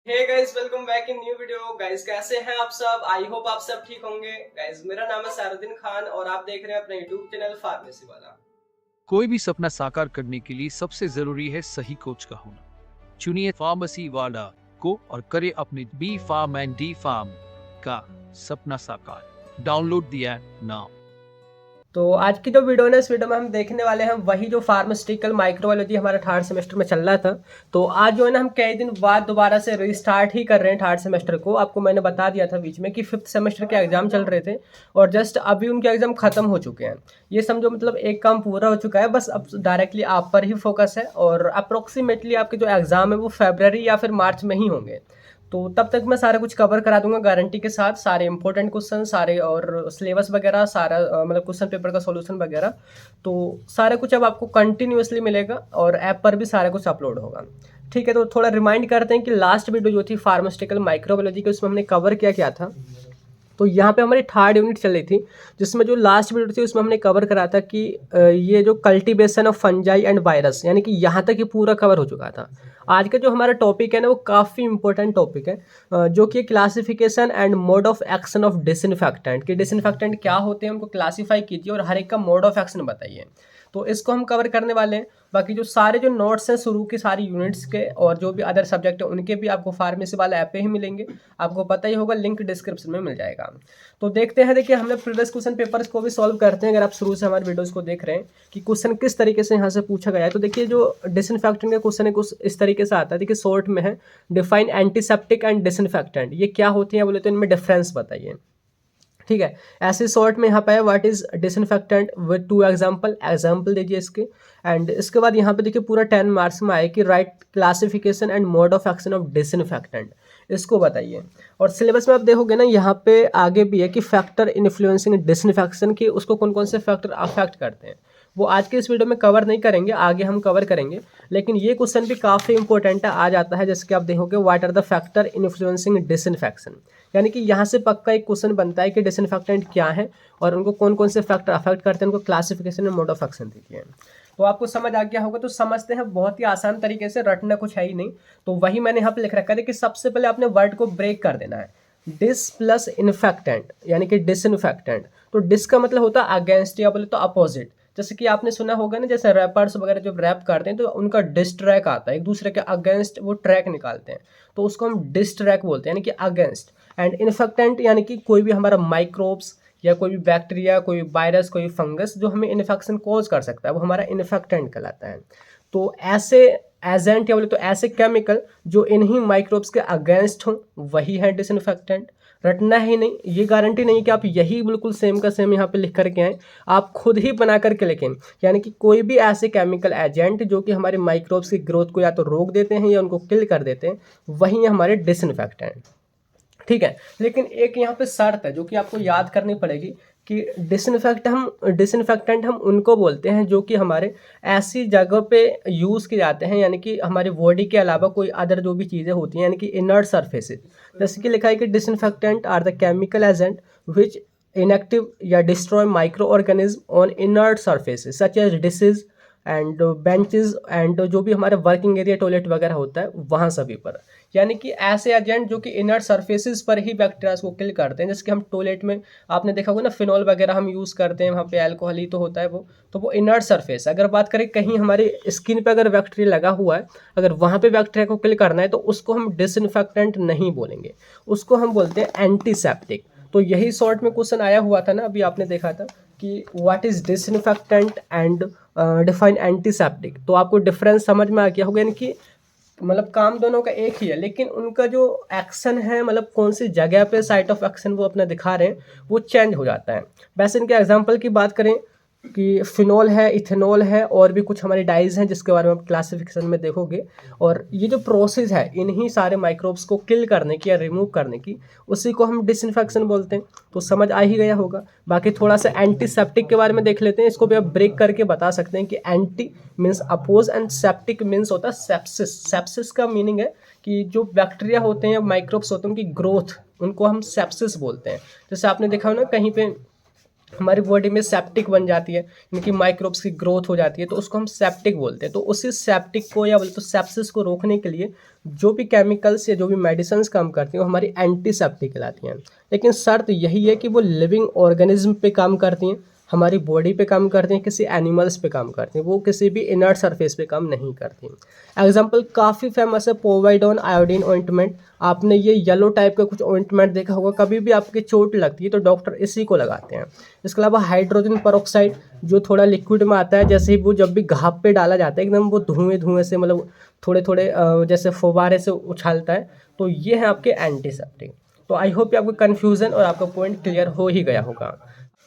Hey guys, welcome back in new video. Guys कैसे हैं आप सब? आई होप आप सब ठीक होंगे। गाइस मेरा नाम है सारुद्दीन खान और आप देख रहे हैं अपना यूट्यूब चैनल फार्मेसी वाला। कोई भी सपना साकार करने के लिए सबसे जरूरी है सही कोच का होना। चुनिए फार्मेसी वाला को और करे अपने B form and D form का सपना साकार। Download the app now. तो आज की जो वीडियो है ना, इस वीडियो में हम देखने वाले हैं वही जो फार्मास्यूटिकल माइक्रोबायोलॉजी हमारा थर्ड सेमेस्टर में चल रहा था। तो आज जो है ना, हम कई दिन बाद दोबारा से रिस्टार्ट ही कर रहे हैं थर्ड सेमेस्टर को। आपको मैंने बता दिया था बीच में कि फिफ्थ सेमेस्टर के एग्जाम चल रहे थे और जस्ट अभी उनके एग्जाम खत्म हो चुके हैं। ये समझो मतलब एक काम पूरा हो चुका है, बस अब डायरेक्टली आप पर ही फोकस है और अप्रोक्सीमेटली आपके जो एग्जाम है वो फरवरी या फिर मार्च में ही होंगे। तो तब तक मैं सारा कुछ कवर करा दूंगा गारंटी के साथ, सारे इंपॉर्टेंट क्वेश्चन सारे और सिलेबस वगैरह सारा, मतलब क्वेश्चन पेपर का सॉल्यूशन वगैरह। तो सारा कुछ अब आपको कंटिन्यूअसली मिलेगा और ऐप पर भी सारा कुछ अपलोड होगा। ठीक है, तो थोड़ा रिमाइंड करते हैं कि लास्ट वीडियो जो थी फार्मास्यूटिकल माइक्रोबायोलॉजी की, उसमें हमने कवर किया क्या था। तो यहाँ पे हमारी थर्ड यूनिट चल रही थी, जिसमें जो लास्ट वीडियो थी उसमें हमने कवर करा था कि ये जो cultivation of fungi and virus, यानी कि यहाँ तक ये पूरा कवर हो चुका था। आज का जो हमारा टॉपिक है ना, वो काफ़ी इंपॉर्टेंट टॉपिक है, जो कि classification and mode of action of disinfectant. कि डिसइंफेक्टेंट क्या होते हैं, हमको क्लासीफाई कीजिए और हर एक का मोड ऑफ एक्शन बताइए। तो इसको हम कवर करने वाले हैं। बाकी जो सारे जो नोट्स हैं शुरू की सारी यूनिट्स के और जो भी अदर सब्जेक्ट है उनके भी आपको फार्मेसी वाला ऐप पे ही मिलेंगे। आपको पता ही होगा, लिंक डिस्क्रिप्शन में मिल जाएगा। तो देखते हैं, देखिए हमने प्रीवियस क्वेश्चन पेपर्स को भी सॉल्व करते हैं। अगर आप शुरू से हमारे वीडियोस को देख रहे हैं कि क्वेश्चन किस तरीके से यहाँ से पूछा गया है, तो देखिए जो डिसइंफेक्टेंट का क्वेश्चन है कुछ इस तरीके से आता है। देखिए शॉर्ट में है, डिफाइन एंटीसेप्टिक एंड डिसइंफेक्टेंट। ये क्या होती है बोले तो इनमें डिफरेंस बताइए। ठीक है, ऐसे शॉर्ट में यहाँ पे है what is disinfectant with two example दीजिए इसके। एंड इसके बाद यहाँ पे देखिए पूरा 10 मार्क्स में आए कि right classification and mode of action of disinfectant, इसको बताइए। और सिलेबस में आप देखोगे ना, यहाँ पे आगे भी है कि फैक्टर इन्फ्लुएंसिंग डिसइंफेक्शन की, उसको कौन कौन से फैक्टर अफेक्ट करते हैं। वो आज के इस वीडियो में कवर नहीं करेंगे, आगे हम कवर करेंगे। लेकिन ये क्वेश्चन भी काफ़ी इंपॉर्टेंट है, आ जाता है। जैसे कि आप देखोगे what are the factor influencing disinfection, यानी कि यहाँ से पक्का एक क्वेश्चन बनता है कि डिसइंफेक्टेंट क्या है और उनको कौन कौन से फैक्टर अफेक्ट करते हैं, उनको क्लासिफिकेशन में मोड ऑफ एक्शन दीजिए। तो आपको समझ आ गया होगा। तो समझते हैं बहुत ही आसान तरीके से, रटना कुछ है ही नहीं। तो वही मैंने यहाँ पे लिख रखा है कि सबसे पहले आपने वर्ड को ब्रेक कर देना है। डिस प्लस इन्फेक्टेंट यानी कि डिसइंफेक्टेंट। तो डिस का मतलब होता है अगेंस्ट या बोले तो अपोजिट। जैसे कि आपने सुना होगा ना, जैसे रैपर्स वगैरह जब रैप करते हैं तो उनका डिस ट्रैक आता है, एक दूसरे के अगेंस्ट वो ट्रैक निकालते हैं, तो उसको हम डिस ट्रैक बोलते हैं, यानी कि अगेंस्ट। एंड इन्फेक्टेंट यानी कि कोई भी हमारा माइक्रोब्स या कोई भी बैक्टीरिया, कोई वायरस, कोई फंगस जो हमें इन्फेक्शन कॉज कर सकता है, वो हमारा इन्फेक्टेंट कहलाता है। तो ऐसे एजेंट या बोले तो ऐसे केमिकल जो इन्हीं माइक्रोब्स के अगेंस्ट हों, वही है डिसइंफेक्टेंट। रटना ही नहीं, ये गारंटी नहीं कि आप यही बिल्कुल सेम का सेम यहाँ पे लिख करके आएँ, आप खुद ही बना करके लिखें। यानी कि कोई भी ऐसे केमिकल एजेंट जो कि हमारे माइक्रोब्स की ग्रोथ को या तो रोक देते हैं या उनको किल कर देते हैं, वही है हमारे डिसइंफेक्टेंट। ठीक है, लेकिन एक यहाँ पे शर्त है जो कि आपको याद करनी पड़ेगी कि डिसइंफेक्टेंट हम उनको बोलते हैं जो कि हमारे ऐसी जगह पे यूज़ किए जाते हैं, यानी कि हमारी बॉडी के अलावा कोई अदर जो भी चीज़ें होती हैं, यानी कि इनर्ट सर्फेसेज। जैसे कि लिखा है कि disinfectant are the chemical agent which inactivate या destroy micro organism on inert surfaces such as disease and benches and जो भी हमारे वर्किंग एरिया टॉयलेट वगैरह होता है वहाँ सभी पर। यानी कि ऐसे एजेंट जो कि इनर्ट सर्फेसिस पर ही बैक्टीरिया को किल करते हैं। जैसे कि हम टॉयलेट में आपने देखा होगा ना, फिनॉल वगैरह हम यूज़ करते हैं, वहाँ पे अल्कोहल ही तो होता है वो, तो वो इनर्ट सर्फेस। अगर बात करें कहीं हमारी स्किन पे अगर बैक्टीरिया लगा हुआ है, अगर वहाँ पे बैक्टीरिया को किल करना है तो उसको हम डिसइंफेक्टेंट नहीं बोलेंगे, उसको हम बोलते हैं एंटीसेप्टिक। तो यही शॉर्ट में क्वेश्चन आया हुआ था ना, अभी आपने देखा था कि what is disinfectant and define antiseptic. तो आपको डिफरेंस समझ में आ गया होगा, यानी कि मतलब काम दोनों का एक ही है, लेकिन उनका जो एक्शन है, मतलब कौन सी जगह पे साइट ऑफ एक्शन वो अपना दिखा रहे हैं, वो चेंज हो जाता है। वैसे इनके एग्जांपल की बात करें कि फिनॉल है, इथेनॉल है और भी कुछ हमारी डाइज हैं जिसके बारे में आप क्लासिफिकेशन में देखोगे। और ये जो प्रोसेस है इन्हीं सारे माइक्रोब्स को किल करने की या रिमूव करने की, उसी को हम डिसइंफेक्शन बोलते हैं। तो समझ आ ही गया होगा। बाकी थोड़ा सा एंटीसेप्टिक के बारे में देख लेते हैं, इसको भी आप ब्रेक करके बता सकते हैं कि anti means oppose and septic means होता है सेप्सिस। सेप्सिस का मीनिंग है कि जो बैक्टीरिया होते हैं या माइक्रोब्स होते हैं उनकी ग्रोथ, उनको हम सेप्सिस बोलते हैं। जैसे आपने देखा हो ना, कहीं पे हमारी बॉडी में सेप्टिक बन जाती है, इनकी माइक्रोब्स की ग्रोथ हो जाती है, तो उसको हम सेप्टिक बोलते हैं। तो उसी सेप्टिक को या बोले तो सेप्सिस को रोकने के लिए जो भी केमिकल्स या जो भी मेडिसिन्स काम करती हैं वो हमारी एंटीसेप्टिक कहलाती हैं। लेकिन शर्त यही है कि वो लिविंग ऑर्गेनिज्म पे काम करती हैं, हमारी बॉडी पे काम करती हैं, किसी एनिमल्स पे काम करती हैं, वो किसी भी इनर्ट सरफेस पे काम नहीं करती। एग्जाम्पल काफ़ी फेमस है पोवाइडोन आयोडीन ऑइंटमेंट। आपने ये येलो टाइप का कुछ ऑइंटमेंट देखा होगा, कभी भी आपकी चोट लगती है तो डॉक्टर इसी को लगाते हैं। इसके अलावा हाइड्रोजन पेरोक्साइड जो थोड़ा लिक्विड में आता है, जैसे ही वो जब भी घाव पे डाला जाता है एकदम वो धुएं धुएं से मतलब थोड़े थोड़े जैसे फव्वारे से उछालता है, तो ये है आपके एंटीसेप्टिक। तो आई होप आपको कन्फ्यूज़न और आपका पॉइंट क्लियर हो ही गया होगा।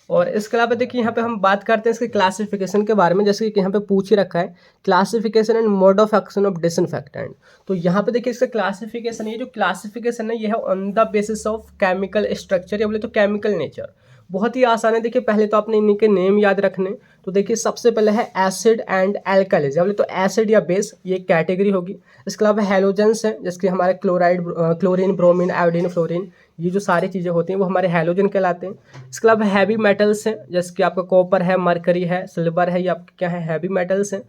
और इसके अलावा देखिए यहाँ पे हम बात करते हैं इसके क्लासिफिकेशन के बारे में, जैसे कि यहाँ पे पूछ ही रखा है classification and mode of action of disinfectant. तो यहाँ पे देखिए इसका क्लासिफिकेशन, ये जो क्लासिफिकेशन है ये है on the basis of chemical structure या बोले तो केमिकल नेचर। बहुत ही आसान है। देखिए पहले तो आपने इन्हीं के नेम याद रखने। तो देखिए सबसे पहले है एसिड एंड एल्कालिज, या बोले तो एसिड या बेस, ये कैटेगरी होगी। इसके अलावा हैलोजेंस हैं, जैसे हमारे chloride, chlorine, bromine, iodine, fluorine, ये जो सारी चीज़ें होती हैं वो हमारे हैलोजन कहलाते हैं। इसके अलावा हैवी मेटल्स हैं, जैसे कि आपका कॉपर है, मरकरी है, सिल्वर है, ये आपके क्या है हैवी मेटल्स हैं।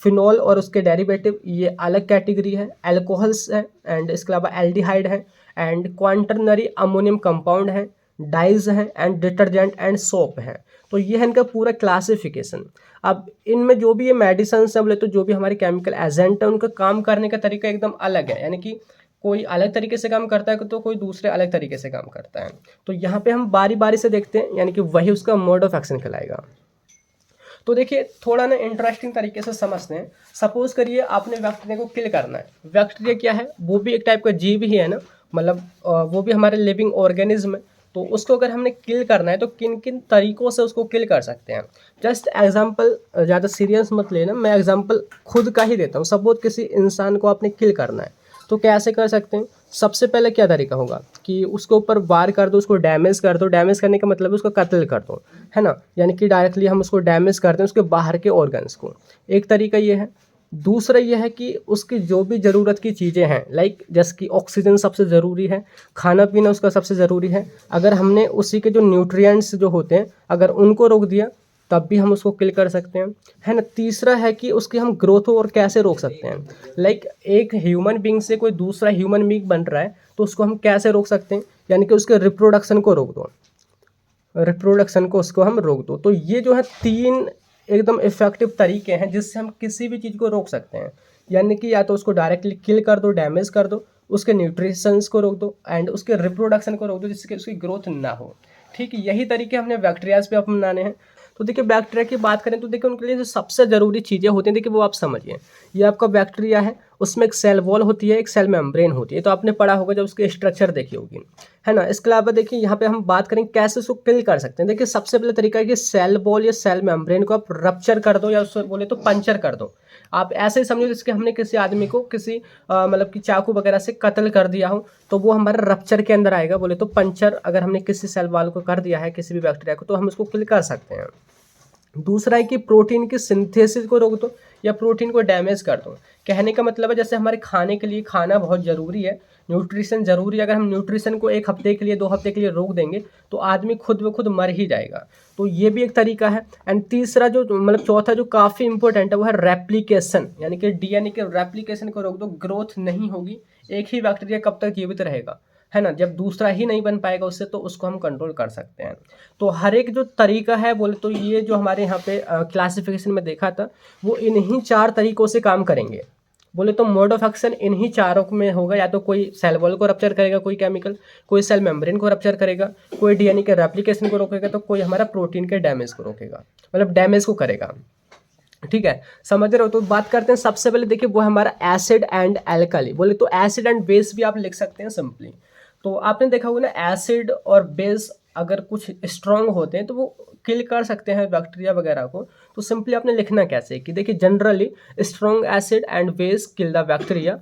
फिनॉल और उसके डेरिवेटिव ये अलग कैटेगरी है। एल्कोहल्स है एंड इसके अलावा एल्डिहाइड है एंड क्वांटरनरी अमोनियम कंपाउंड है, डाइज हैं एंड डिटर्जेंट एंड सोप है। तो ये है इनका पूरा क्लासिफिकेशन। अब इनमें जो भी ये मेडिसिन है बोले तो जो भी हमारे केमिकल एजेंट है उनका काम करने का तरीका एकदम अलग है, यानी कि कोई अलग तरीके से काम करता है तो कोई दूसरे अलग तरीके से काम करता है। तो यहाँ पे हम बारी बारी से देखते हैं, यानी कि वही उसका मोड ऑफ एक्शन कहलाएगा। तो देखिए थोड़ा ना इंटरेस्टिंग तरीके से समझते हैं। सपोज करिए आपने बैक्टीरिया को किल करना है। बैक्टीरिया क्या है, वो भी एक टाइप का जीव ही है ना, मतलब वो भी हमारे लिविंग ऑर्गेनिज्म है। तो उसको अगर हमने किल करना है तो किन किन तरीकों से उसको किल कर सकते हैं। जस्ट एग्जांपल, ज़्यादा सीरियस मत लेना, मैं एग्जांपल खुद का ही देता हूँ। सपोज किसी इंसान को आपने किल करना है तो कैसे कर सकते हैं। सबसे पहले क्या तरीका होगा कि उसके ऊपर वार कर दो, उसको डैमेज कर दो। डैमेज करने का मतलब है उसको कत्ल कर दो, है ना, यानी कि डायरेक्टली हम उसको डैमेज करते हैं उसके बाहर के ऑर्गन्स को। एक तरीका ये है। दूसरा ये है कि उसकी जो भी ज़रूरत की चीज़ें हैं, लाइक जैसे कि ऑक्सीजन सबसे ज़रूरी है, खाना पीना उसका सबसे ज़रूरी है। अगर हमने उसी के जो न्यूट्रिएंट्स जो होते हैं अगर उनको रोक दिया तब भी हम उसको किल कर सकते हैं, है ना। तीसरा है कि उसकी हम ग्रोथ और कैसे रोक सकते हैं। लाइक एक ह्यूमन बींग से कोई दूसरा ह्यूमन बींग बन रहा है तो उसको हम कैसे रोक सकते हैं, यानी कि उसके रिप्रोडक्शन को रोक दो, रिप्रोडक्शन को उसको हम रोक दो। तो ये जो है 3 एकदम इफेक्टिव तरीके हैं जिससे हम किसी भी चीज़ को रोक सकते हैं, यानी कि या तो उसको डायरेक्टली किल कर दो, डैमेज कर दो, उसके न्यूट्रिशंस को रोक दो एंड उसके रिप्रोडक्शन को रोक दो जिससे उसकी ग्रोथ ना हो। ठीक है, यही तरीके हमने बैक्टीरियाज पे अपनाने हैं। तो देखिए बैक्टीरिया की बात करें तो देखिए उनके लिए जो सबसे ज़रूरी चीज़ें होती हैं देखिए वो आप समझिए। ये आपका बैक्टीरिया है, उसमें एक सेल वॉल होती है, एक सेल मेम्ब्रेन होती है। तो आपने पढ़ा होगा जब उसकी स्ट्रक्चर देखी होगी, है ना। इसके अलावा देखिए यहाँ पे हम बात करें कैसे उसको किल कर सकते हैं। देखिए सबसे पहले तरीका है कि सेल वॉल या सेल मेम्ब्रेन को आप रप्चर कर दो या उसको बोले तो पंचर कर दो। आप ऐसे ही समझो जैसे कि हमने किसी आदमी को किसी मतलब कि चाकू वगैरह से कत्ल कर दिया हो तो वो हमारा रप्चर के अंदर आएगा। बोले तो पंचर अगर हमने किसी सेल वॉल को कर दिया है किसी भी बैक्टीरिया को तो हम उसको किल कर सकते हैं। दूसरा है कि प्रोटीन की सिंथेसिस को रोक दो या प्रोटीन को डैमेज कर दो। कहने का मतलब है जैसे हमारे खाने के लिए खाना बहुत ज़रूरी है, न्यूट्रिशन ज़रूरी है। अगर हम न्यूट्रिशन को 1 हफ्ते के लिए 2 हफ्ते के लिए रोक देंगे तो आदमी खुद ब खुद मर ही जाएगा। तो ये भी एक तरीका है। एंड तीसरा जो मतलब चौथा जो काफ़ी इंपॉर्टेंट है वो है रेप्लिकेशन, यानी कि डीएनए के रेप्लिकेशन को रोक दो। ग्रोथ नहीं होगी, एक ही बैक्टीरिया कब तक जीवित रहेगा, है ना। जब दूसरा ही नहीं बन पाएगा उससे तो उसको हम कंट्रोल कर सकते हैं। तो हर एक जो तरीका है बोले तो ये जो हमारे यहाँ पे क्लासिफिकेशन में देखा था वो इन्हीं 4 तरीकों से काम करेंगे। बोले तो मोड ऑफ एक्शन इन्हीं चारों में होगा, या तो कोई सेल वॉल को रप्चर करेगा कोई केमिकल, कोई सेल मेम्ब्रेन को रप्चर करेगा, कोई डीएनए के रेप्लिकेशन को रोकेगा, तो कोई हमारा प्रोटीन के डैमेज को रोकेगा, मतलब डैमेज को करेगा। ठीक है, समझ रहे हो। तो बात करते हैं सबसे पहले देखिए वो हमारा एसिड एंड एल्काली। बोले तो एसिड एंड बेस भी आप लिख सकते हैं सिंपली। तो आपने देखा होगा ना एसिड और बेस अगर कुछ स्ट्रॉन्ग होते हैं तो वो किल कर सकते हैं बैक्टीरिया वगैरह को। तो सिंपली आपने लिखना कैसे कि देखिए generally strong acid and base kill the bacteria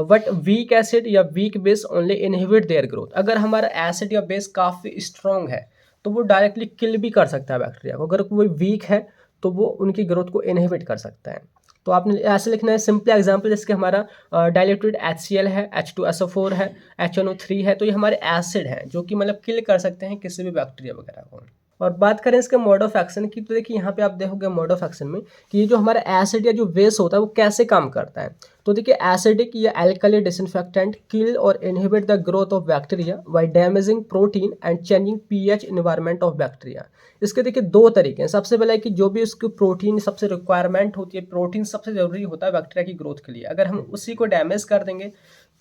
but weak acid या weak base only inhibit their growth. अगर हमारा एसिड या बेस काफ़ी स्ट्रॉन्ग है तो वो डायरेक्टली किल भी कर सकता है बैक्टीरिया को, अगर कोई वीक है तो वो उनकी ग्रोथ को इनहिबिट कर सकता है। तो आपने ऐसे लिखना है सिंपल एग्जांपल, जैसे कि हमारा डाइल्यूटेड HCl है, H2SO4 है, HNO3 है। तो ये हमारे एसिड हैं जो कि मतलब किल कर सकते हैं किसी भी बैक्टीरिया वगैरह को। और बात करें इसके मोड ऑफ एक्शन की, तो देखिए यहाँ पे आप देखोगे मोड ऑफ एक्शन में कि ये जो हमारा एसिड या जो बेस होता है वो कैसे काम करता है। तो देखिए एसिडिक या एल्कली डिसइंफेक्टेंट किल और inhibit the growth of bacteria by damaging protein and changing pH environment of bacteria. इसके देखिए दो तरीके हैं। सबसे पहले है कि जो भी उसकी प्रोटीन सबसे रिक्वायरमेंट होती है, प्रोटीन सबसे जरूरी होता है बैक्टीरिया की ग्रोथ के लिए, अगर हम उसी को डैमेज कर देंगे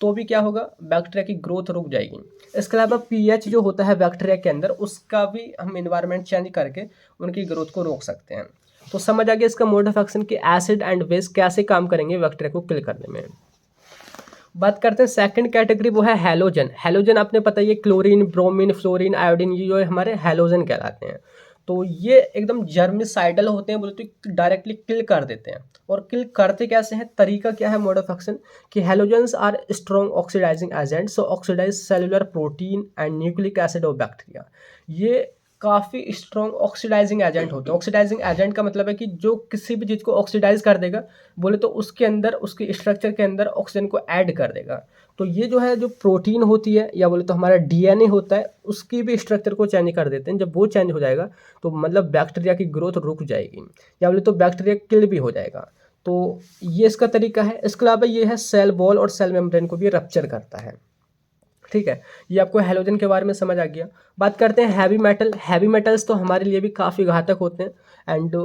तो भी क्या होगा, बैक्टीरिया की ग्रोथ रुक जाएगी। इसके अलावा पीएच जो होता है बैक्टीरिया के अंदर, उसका भी हम इन्वायरमेंट चेंज करके उनकी ग्रोथ को रोक सकते हैं। तो समझ आ गया इसका मोड ऑफ एक्शन कि एसिड एंड बेस कैसे काम करेंगे बैक्टीरिया को किल करने में। बात करते हैं सेकंड कैटेगरी, वो है हैलोजन। हैलोजन आपने पता ही है, क्लोरीन, ब्रोमीन, फ्लोरीन, आयोडीन, ये जो हमारे हैलोजन कहलाते हैं। तो ये एकदम जर्मिसाइडल होते हैं, बोले तो डायरेक्टली किल कर देते हैं। और किल करते कैसे हैं, तरीका क्या है मोड ऑफ एक्शन कि halogens are strong oxidising agent, so oxidise cellular protein and nucleic acid of bacteria. ये काफ़ी स्ट्रॉन्ग ऑक्सीडाइजिंग एजेंट होते हैं। ऑक्सीडाइजिंग एजेंट का मतलब है कि जो किसी भी चीज़ को ऑक्सीडाइज कर देगा, बोले तो उसके अंदर, उसके स्ट्रक्चर के अंदर ऑक्सीजन को ऐड कर देगा। तो ये जो है, जो प्रोटीन होती है या बोले तो हमारा डीएनए होता है, उसकी भी स्ट्रक्चर को चेंज कर देते हैं। जब वो चेंज हो जाएगा तो मतलब बैक्टीरिया की ग्रोथ रुक जाएगी, या बोले तो बैक्टीरिया किल भी हो जाएगा। तो ये इसका तरीका है। इसके अलावा ये है सेल वॉल और सेल मेम्ब्रेन को भी रप्चर करता है। ठीक है, ये आपको हैलोजन के बारे में समझ आ गया। बात करते हैं हैवी मेटल। हैवी मेटल्स तो हमारे लिए भी काफ़ी घातक होते हैं एंड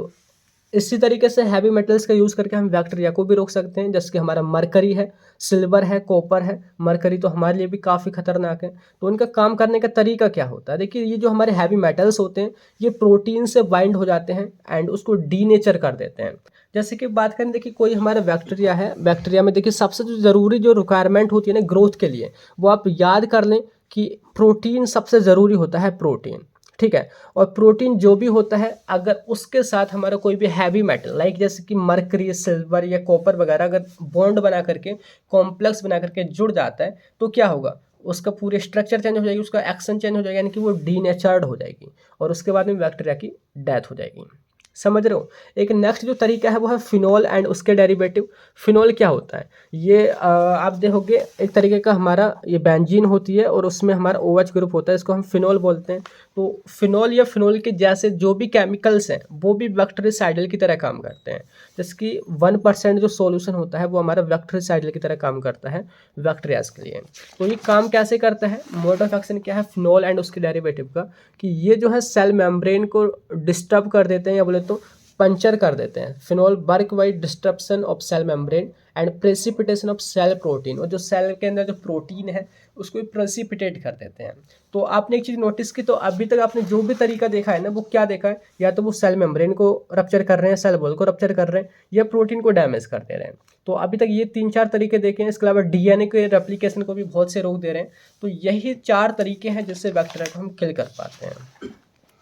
इसी तरीके से हैवी मेटल्स का यूज़ करके हम बैक्टीरिया को भी रोक सकते हैं। जैसे कि हमारा मरकरी है, सिल्वर है, कॉपर है। मरकरी तो हमारे लिए भी काफ़ी खतरनाक है। तो उनका काम करने का तरीका क्या होता है, देखिए ये जो हमारे हैवी मेटल्स होते हैं ये प्रोटीन से बाइंड हो जाते हैं एंड उसको डीनेचर कर देते हैं। जैसे कि बात करें, देखिए कोई हमारा बैक्टीरिया है, बैक्टीरिया में देखिए सबसे जो ज़रूरी जो रिक्वायरमेंट होती है ना ग्रोथ के लिए, वो आप याद कर लें कि प्रोटीन सबसे ज़रूरी होता है, प्रोटीन। ठीक है, और प्रोटीन जो भी होता है, अगर उसके साथ हमारा कोई भी हैवी मेटल लाइक जैसे कि मरकरी, सिल्वर या कॉपर वगैरह अगर बॉन्ड बना करके, कॉम्प्लेक्स बना करके जुड़ जाता है, तो क्या होगा, उसका पूरे स्ट्रक्चर चेंज हो जाएगी, उसका एक्शन चेंज हो जाएगा, यानी कि वो डीनेचर्ड हो जाएगी और उसके बाद में बैक्टीरिया की डेथ हो जाएगी। समझ रहे हो। एक नेक्स्ट जो तरीका है वो है फिनोल एंड उसके डेरिवेटिव। फिनोल क्या होता है, ये आप देखोगे एक तरीके का हमारा ये बेंजीन होती है और उसमें हमारा OH ग्रुप होता है, इसको हम फिनोल बोलते हैं। तो फिनोल या फिनोल के जैसे जो भी केमिकल्स हैं वो भी बैक्टीरिसाइडल की तरह काम करते हैं। जैसे कि 1% जो सॉल्यूशन होता है वो हमारा बैक्टीरिसाइडल की तरह काम करता है बैक्टीरियाज के लिए। तो ये काम कैसे करता है, मोड ऑफ एक्शन क्या है फिनोल एंड उसके डेरिवेटिव का, कि ये जो है सेल मेम्ब्रेन को डिस्टर्ब कर देते हैं या बोले तो पंचर कर देते हैं। Phenol work by disruption of cell membrane and precipitation of cell protein, और जो सेल के अंदर जो प्रोटीन है उसको प्रेसिपिटेट कर देते हैं। तो आपने एक चीज़ नोटिस की, तो अभी तक आपने जो भी तरीका देखा है ना, वो क्या देखा है, या तो वो सेल मेम्ब्रेन को रप्चर कर रहे हैं, सेल वॉल को रप्चर कर रहे हैं, या प्रोटीन को डैमेज कर दे रहे हैं। तो अभी तक ये 3-4 तरीके देखे हैं। इसके अलावा डीएनए के रेप्लिकेशन को भी बहुत से रोक दे रहे हैं। तो यही 4 तरीके हैं जिससे बैक्टीरिया को हम किल कर पाते हैं।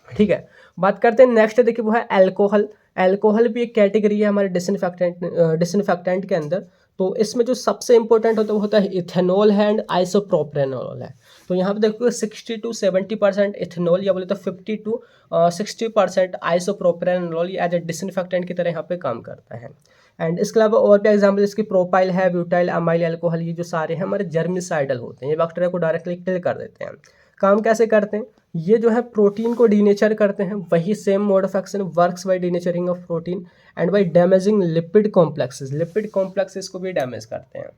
ठीक है, बात करते हैं नेक्स्ट, देखिए वो है अल्कोहल। अल्कोहल भी एक कैटेगरी है हमारे डिसइंफेक्टेंट के अंदर। तो इसमें जो सबसे इंपॉर्टेंट होता है वो होता है इथेनॉल है एंड आइसोप्रोपेनॉल है। तो यहाँ पे देखो 60 to 70% इथेनॉल या बोले तो 50 to 60% आइसोप्रोपेनॉल ये एज ए डिसइंफेक्टेंट की तरह यहाँ पे काम करता है। एंड इसके अलावा और भी एग्जाम्पल इसकी प्रोपाइल है, ब्यूटाइल अमाइल अल्कोहल, ये जो सारे हैं हमारे जर्मिसाइडल होते हैं, ये बैक्टीरिया को डायरेक्टली किल कर देते हैं। काम कैसे करते हैं, ये जो है प्रोटीन को डीनेचर करते हैं। वही same mode of action works by denaturing of protein and by damaging lipid complexes, lipid complexes को भी डैमेज करते हैं।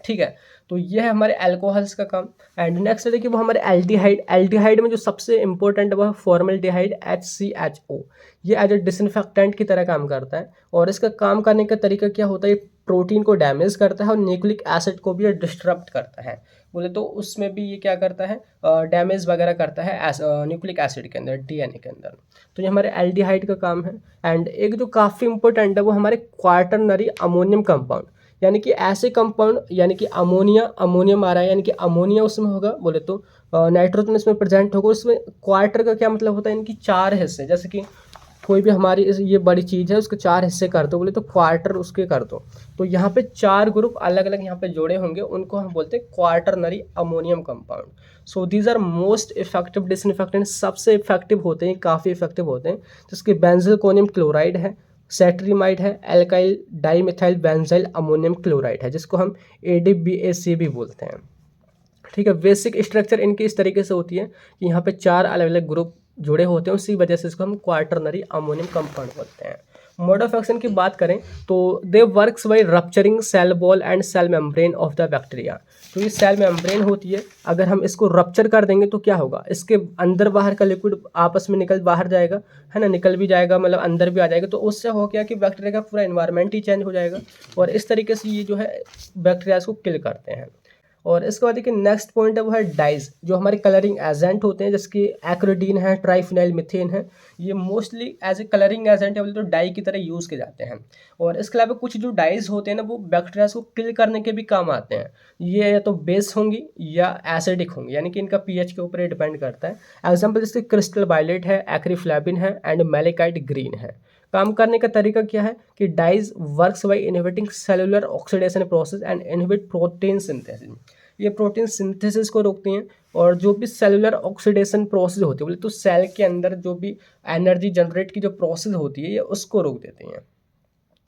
ठीक है, तो ये है हमारे अल्कोहल्स का काम। एंड नेक्स्ट देखिए वो हमारे एल्डिहाइड। एल्डिहाइड में जो सबसे इंपॉर्टेंट है वो है फॉर्मल्डिहाइड HCHO। ये एज ए डिसइंफेक्टेंट की तरह काम करता है और इसका काम करने का तरीका क्या होता है, ये प्रोटीन को डैमेज करता है और न्यूक्लिक एसिड को भी डिस्टर्ब करता है। बोले तो उसमें भी ये क्या करता है, डैमेज वगैरह करता है न्यूक्लिक एसिड के अंदर, डीएनए के अंदर। तो ये हमारे एल्डिहाइड का काम है। एंड एक जो काफ़ी इंपॉर्टेंट है वो हमारे क्वार्टरनरी अमोनियम कंपाउंड, यानी कि ऐसे कंपाउंड, यानी कि अमोनियम आ रहा है, यानी कि अमोनिया उसमें होगा, बोले तो नाइट्रोजन इसमें प्रेजेंट होगा। उसमें क्वार्टर का क्या मतलब होता है, इनकी 4 हिस्से, जैसे कि कोई भी हमारी ये बड़ी चीज़ है उसके 4 हिस्से कर दो, बोले तो क्वार्टर उसके कर दो। तो यहाँ पे 4 ग्रुप अलग अलग यहाँ पे जोड़े होंगे, उनको हम बोलते हैं quaternary ammonium compound. So these are most effective disinfectant, सबसे इफेक्टिव होते हैं, काफ़ी इफेक्टिव होते हैं। जिसके बेंजिलकोनियम क्लोराइड है, सेट्रीमाइड है, alkyl dimethyl benzyl ammonium chloride है, जिसको हम ADBAC भी बोलते हैं। ठीक है, बेसिक स्ट्रक्चर इनकी इस तरीके से होती है कि यहाँ पे 4 अलग अलग ग्रुप जुड़े होते हैं, उसी वजह से इसको हम क्वार्टरनरी अमोनियम कंपाउंड बोलते हैं। मोड ऑफ एक्शन की बात करें तो they works by rupturing cell wall and cell membrane of the bacteria. तो ये सेल मेम्ब्रेन होती है, अगर हम इसको रप्चर कर देंगे तो क्या होगा, इसके अंदर बाहर का लिक्विड आपस में निकल बाहर जाएगा, है ना, निकल भी जाएगा, मतलब अंदर भी आ जाएगा। तो उससे हो गया कि बैक्टीरिया का पूरा इन्वायरमेंट ही चेंज हो जाएगा और इस तरीके से ये जो है बैक्टीरिया को किल करते हैं। और इसके बाद देखिए नेक्स्ट पॉइंट है वो है डाइज, जो हमारे कलरिंग एजेंट होते हैं, जैसे कि एक्रोडीन है, ट्राइफिनाइल मीथेन है, ये mostly as a colouring agent है, बोले तो डाई की तरह यूज़ किए जाते हैं। और इसके अलावा कुछ जो डाइज होते हैं ना, वो बैक्टीरिया को किल करने के भी काम आते हैं। ये या तो बेस होंगी या एसिडिक होंगी, यानी कि इनका पीएच के ऊपर डिपेंड करता है। एग्जाम्पल जैसे क्रिस्टल वायलेट है, एक्रीफ्लैबिन है एंड मैलेकाइट ग्रीन है। काम करने का तरीका क्या है कि dyes works by inhibiting cellular oxidation process and inhibit protein synthesis. ये प्रोटीन सिंथेसिस को रोकती हैं और जो भी सेलुलर ऑक्सीडेशन प्रोसेस होती है, बोले तो सेल के अंदर जो भी एनर्जी जनरेट की जो प्रोसेस होती है, ये उसको रोक देती हैं।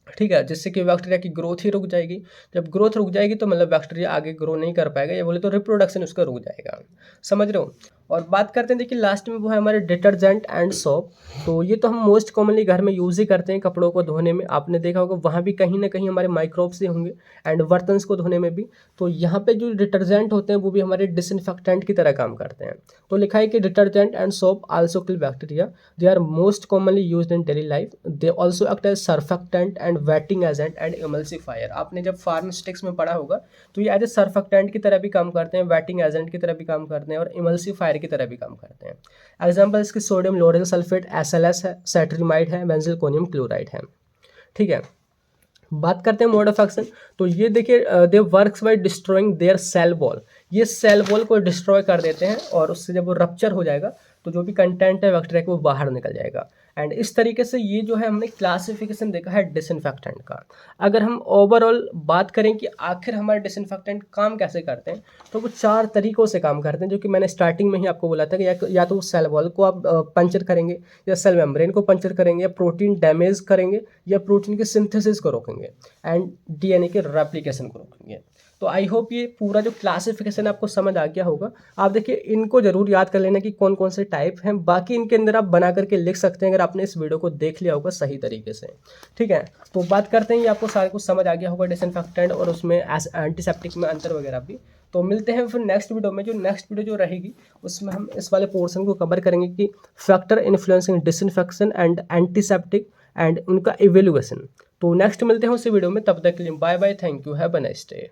ठीक है, जिससे कि बैक्टीरिया की ग्रोथ ही रुक जाएगी। जब ग्रोथ रुक जाएगी तो मतलब बैक्टीरिया आगे ग्रो नहीं कर पाएगा, या बोले तो रिप्रोडक्शन उसका रुक जाएगा। समझ रहे हो। और बात करते हैं, देखिए लास्ट में वो है हमारे डिटर्जेंट एंड सोप। तो ये तो हम मोस्ट कॉमनली घर में यूज़ ही करते हैं कपड़ों को धोने में। आपने देखा होगा वहाँ भी कहीं ना कहीं हमारे माइक्रोब्स ही होंगे, एंड बर्तन को धोने में भी। तो यहाँ पे जो डिटर्जेंट होते हैं वो भी हमारे डिसइंफेक्टेंट की तरह काम करते हैं। तो लिखा है कि detergent and soap also kill bacteria, they are most commonly used in daily life, they also act as surfactant and wetting agent and emulsifier. आपने जब फार्मास्यूटिक्स में पढ़ा होगा तो ये एज ए सर्फेक्टेंट की तरह भी काम करते हैं, वेटिंग एजेंट की तरह भी काम करते हैं और इमल्सिफायर की तरह भी काम करते हैं। एग्जाम्पल इसके सोडियम लोरेल सल्फेट SLS है, सेट्रिमाइड है, बेंजिलकोनियम क्लोराइड है। ठीक है, बात करते हैं मोड ऑफ एक्शन। तो ये देखिए they works by destroying their cell wall. ये सेल वॉल को डिस्ट्रॉय कर देते हैं और उससे जब वो रप्चर हो जाएगा तो जो भी कंटेंट है बैक्टीरिया का वो बाहर निकल जाएगा। एंड इस तरीके से ये जो है हमने क्लासिफिकेशन देखा है डिसइंफेक्टेंट का। अगर हम ओवरऑल बात करें कि आखिर हमारे डिसइंफेक्टेंट काम कैसे करते हैं, तो वो 4 तरीकों से काम करते हैं, जो कि मैंने स्टार्टिंग में ही आपको बोला था कि या तो सेल वॉल को आप पंचर करेंगे, या सेल मेम्ब्रेन को पंचर करेंगे, या प्रोटीन डैमेज करेंगे, या प्रोटीन के सिंथेसिस को रोकेंगे, एंड DNA के रेप्लिकेशन को रोकेंगे। तो आई होप ये पूरा जो क्लासिफिकेशन आपको समझ आ गया होगा। आप देखिए इनको जरूर याद कर लेना कि कौन कौन से टाइप हैं, बाकी इनके अंदर आप बना करके लिख सकते हैं अगर आपने इस वीडियो को देख लिया होगा सही तरीके से। ठीक है, तो बात करते हैं, ये आपको सारा कुछ समझ आ गया होगा डिसइंफेक्टेंट और उसमें एंटीसेप्टिक में अंतर वगैरह भी। तो मिलते हैं फिर नेक्स्ट वीडियो में। जो नेक्स्ट वीडियो जो रहेगी उसमें हम इस वाले पोर्शन को कवर करेंगे कि factor influencing disinfection and antiseptic and उनका इवेल्युएशन। तो नेक्स्ट मिलते हैं उसी वीडियो में, तब तक के लिए bye bye, thank you, have a nice day.